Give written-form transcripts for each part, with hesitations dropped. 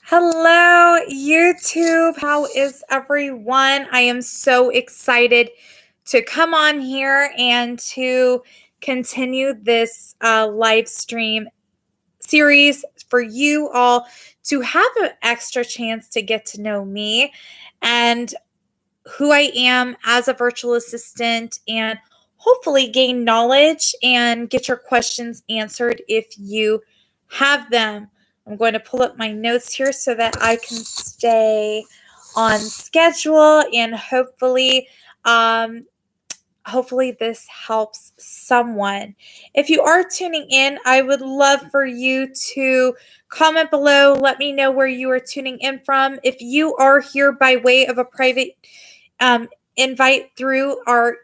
Hello, YouTube. How is everyone? I am so excited to come on here and to continue this live stream series for you all to have an extra chance to get to know me and who I am as a virtual assistant and hopefully gain knowledge and get your questions answered if you have them. I'm going to pull up my notes here so that I can stay on schedule and hopefully this helps someone. If you are tuning in, I would love for you to comment below. Let me know where you are tuning in from. If you are here by way of a private invite through our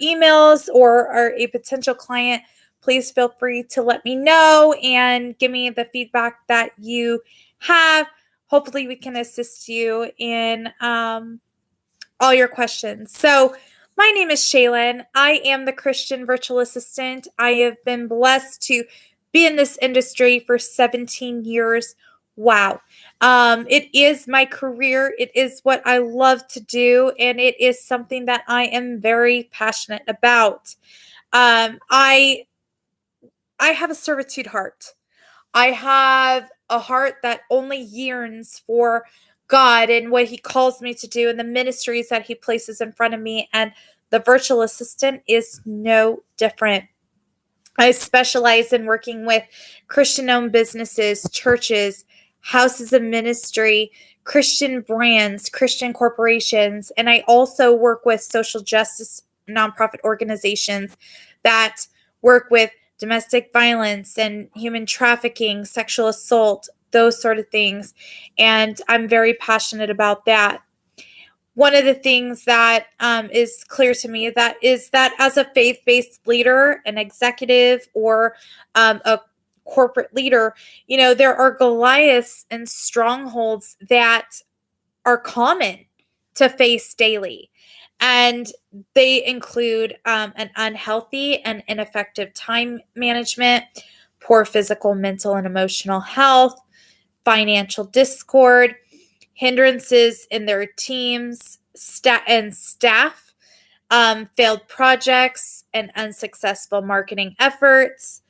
emails or are a potential client, please feel free to let me know and give me the feedback that you have. Hopefully we can assist you in all your questions. So my name is Shaylin. I am the Christian virtual assistant. I have been blessed to be in this industry for 17 years. Wow. It is my career. It is what I love to do, and it is something that I am very passionate about. I have a servitude heart. I have a heart that only yearns for God and what He calls me to do and the ministries that He places in front of me. And the virtual assistant is no different. I specialize in working with Christian-owned businesses, churches, houses of ministry, Christian brands, Christian corporations, and I also work with social justice nonprofit organizations that work with domestic violence and human trafficking, sexual assault, those sort of things. And I'm very passionate about that. One of the things that is clear to me is that as a faith-based leader, an executive, or a corporate leader, there are Goliaths and strongholds that are common to face daily. And they include an unhealthy and ineffective time management, poor physical, mental, and emotional health, financial discord, hindrances in their teams and staff, failed projects and unsuccessful marketing efforts,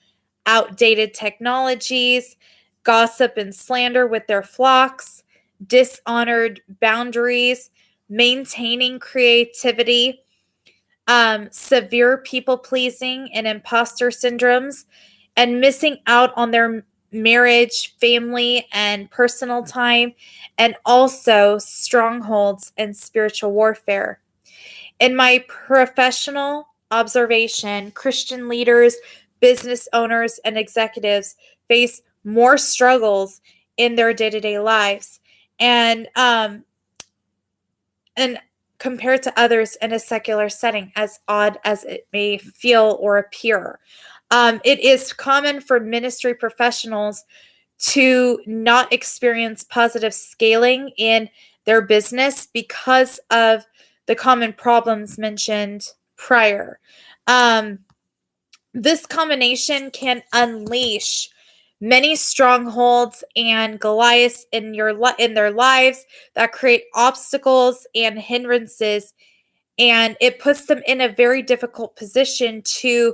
outdated technologies, gossip and slander with their flocks, dishonored boundaries, maintaining creativity, severe people pleasing and imposter syndromes, and missing out on their marriage, family, and personal time, and also strongholds and spiritual warfare. In my professional observation, Christian leaders, business owners, and executives face more struggles in their day-to-day lives and compared to others in a secular setting, as odd as it may feel or appear. It is common for ministry professionals to not experience positive scaling in their business because of the common problems mentioned prior. This combination can unleash many strongholds and Goliaths in their lives that create obstacles and hindrances, and it puts them in a very difficult position to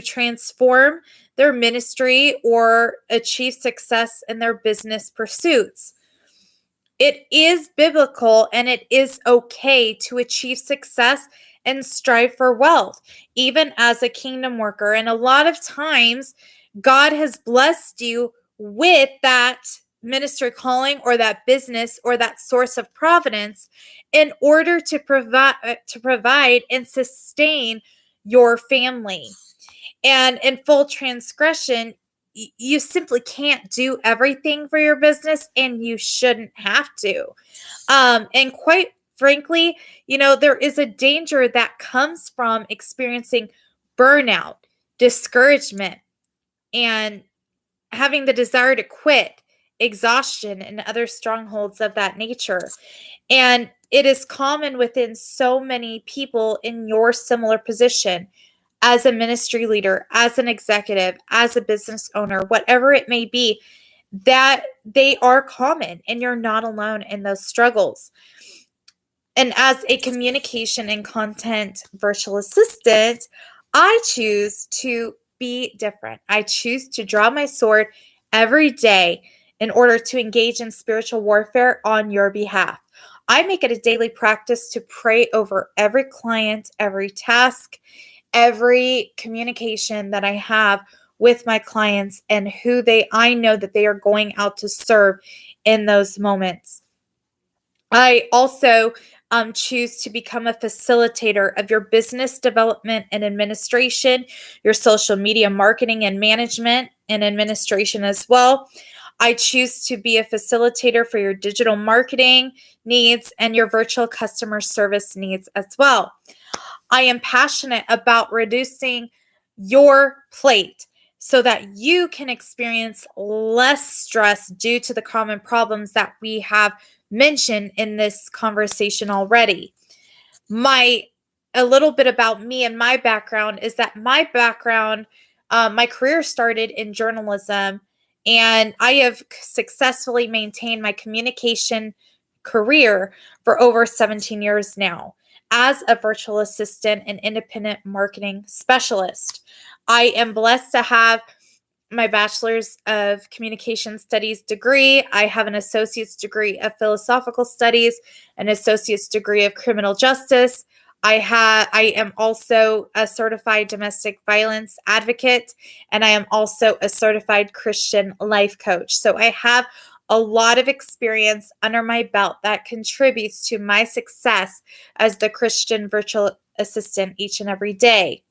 transform their ministry or achieve success in their business pursuits. It is biblical and it is okay to achieve success and strive for wealth, even as a kingdom worker. And a lot of times, God has blessed you with that ministry calling or that business or that source of providence in order to provide and sustain your family. And in full transgression, you simply can't do everything for your business, and you shouldn't have to. And quite frankly, there is a danger that comes from experiencing burnout, discouragement, and having the desire to quit, exhaustion, and other strongholds of that nature. And it is common within so many people in your similar position as a ministry leader, as an executive, as a business owner, whatever it may be, that they are common and you're not alone in those struggles. And as a communication and content virtual assistant, I choose to be different. I choose to draw my sword every day in order to engage in spiritual warfare on your behalf. I make it a daily practice to pray over every client, every task, every communication that I have with my clients and I know that they are going out to serve in those moments. I also choose to become a facilitator of your business development and administration, your social media marketing and management and administration as well. I choose to be a facilitator for your digital marketing needs and your virtual customer service needs as well. I am passionate about reducing your plate so that you can experience less stress due to the common problems that we have mentioned in this conversation already. A little bit about me and my background is that my career started in journalism, and I have successfully maintained my communication career for over 17 years now as a virtual assistant and independent marketing specialist. I am blessed to have my bachelor's of communication studies degree. I have an associate's degree of philosophical studies, an associate's degree of criminal justice. I am also a certified domestic violence advocate, and I am also a certified Christian life coach. So I have a lot of experience under my belt that contributes to my success as the Christian virtual assistant each and every day.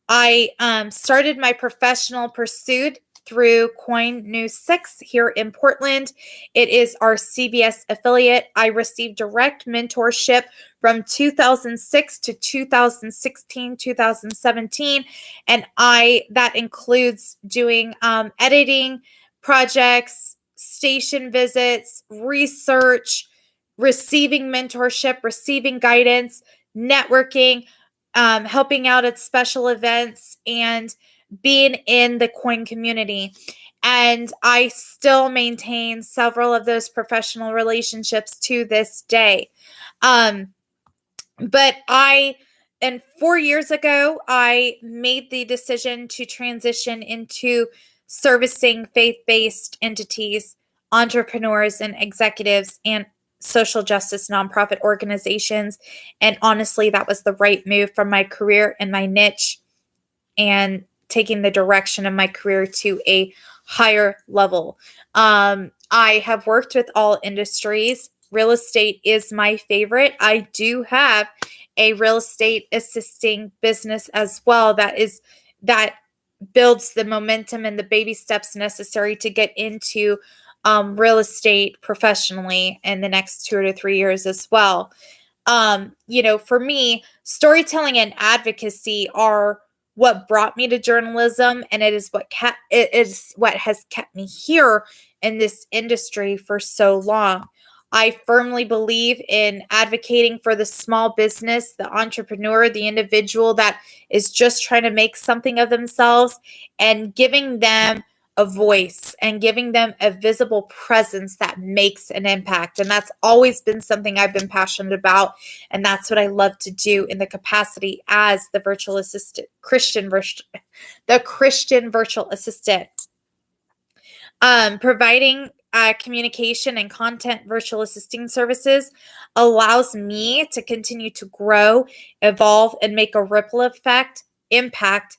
I started my professional pursuit through Coin News 6 here in Portland. It is our CBS affiliate. I received direct mentorship from 2006 to 2016, 2017, and that includes doing editing projects, station visits, research, receiving mentorship, receiving guidance, networking, helping out at special events, and being in the coin community. And I still maintain several of those professional relationships to this day. But and 4 years ago, I made the decision to transition into servicing faith-based entities, entrepreneurs, and executives, and social justice nonprofit organizations. And honestly, that was the right move for my career and my niche, and taking the direction of my career to a higher level. I have worked with all industries. Real estate is my favorite. I do have a real estate assisting business as well that builds the momentum and the baby steps necessary to get into real estate professionally in the next 2 to 3 years as well. For me, storytelling and advocacy are what brought me to journalism, and it is what has kept me here in this industry for so long. I firmly believe in advocating for the small business, the entrepreneur, the individual that is just trying to make something of themselves, and giving them a voice and giving them a visible presence that makes an impact. And that's always been something I've been passionate about. And that's what I love to do in the capacity as the virtual assistant, the Christian virtual assistant. Providing communication and content virtual assisting services allows me to continue to grow, evolve, and make a ripple impact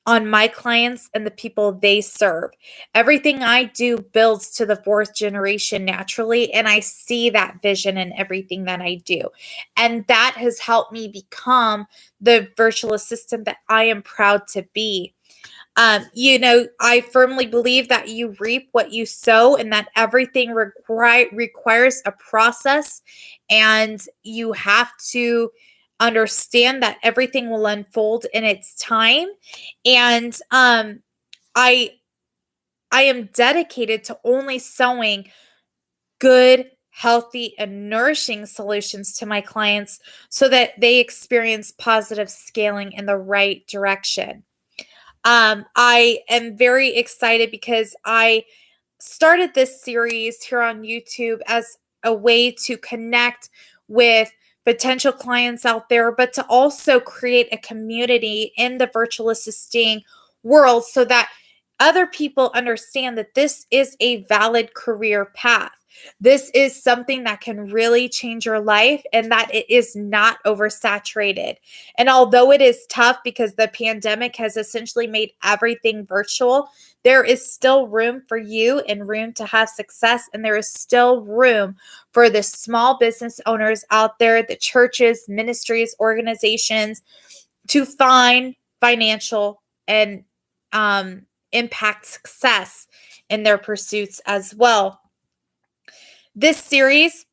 on my clients and the people they serve. Everything I do builds to the fourth generation naturally, and I see that vision in everything that I do. And that has helped me become the virtual assistant that I am proud to be. I firmly believe that you reap what you sow, and that everything requires a process, and you have to understand that everything will unfold in its time. And I am dedicated to only sowing good, healthy, and nourishing solutions to my clients so that they experience positive scaling in the right direction. I am very excited because I started this series here on YouTube as a way to connect with potential clients out there, but to also create a community in the virtual assisting world so that other people understand that this is a valid career path. This is something that can really change your life and that it is not oversaturated. And although it is tough because the pandemic has essentially made everything virtual, there is still room for you and room to have success. And there is still room for the small business owners out there, the churches, ministries, organizations to find financial and impact success in their pursuits as well. This series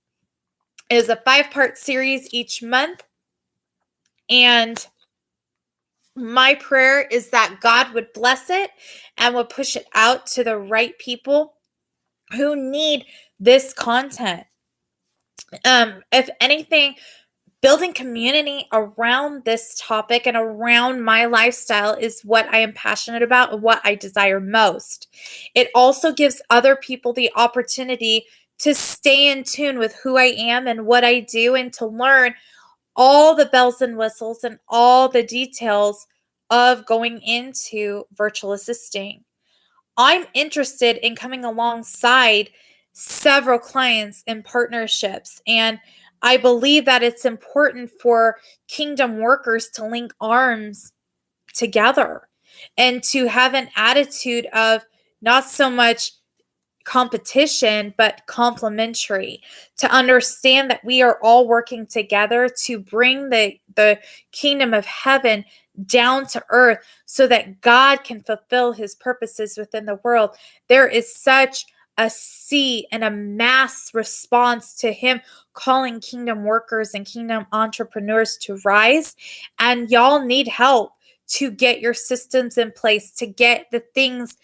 is a 5-part series each month. And my prayer is that God would bless it and would push it out to the right people who need this content. If anything, building community around this topic and around my lifestyle is what I am passionate about and what I desire most. It also gives other people the opportunity to stay in tune with who I am and what I do and to learn all the bells and whistles and all the details of going into virtual assisting. I'm interested in coming alongside several clients in partnerships, and I believe that it's important for kingdom workers to link arms together and to have an attitude of not so much competition, but complementary, to understand that we are all working together to bring the kingdom of heaven down to earth so that God can fulfill his purposes within the world. There is such a sea and a mass response to him calling kingdom workers and kingdom entrepreneurs to rise. And y'all need help to get your systems in place, to get the things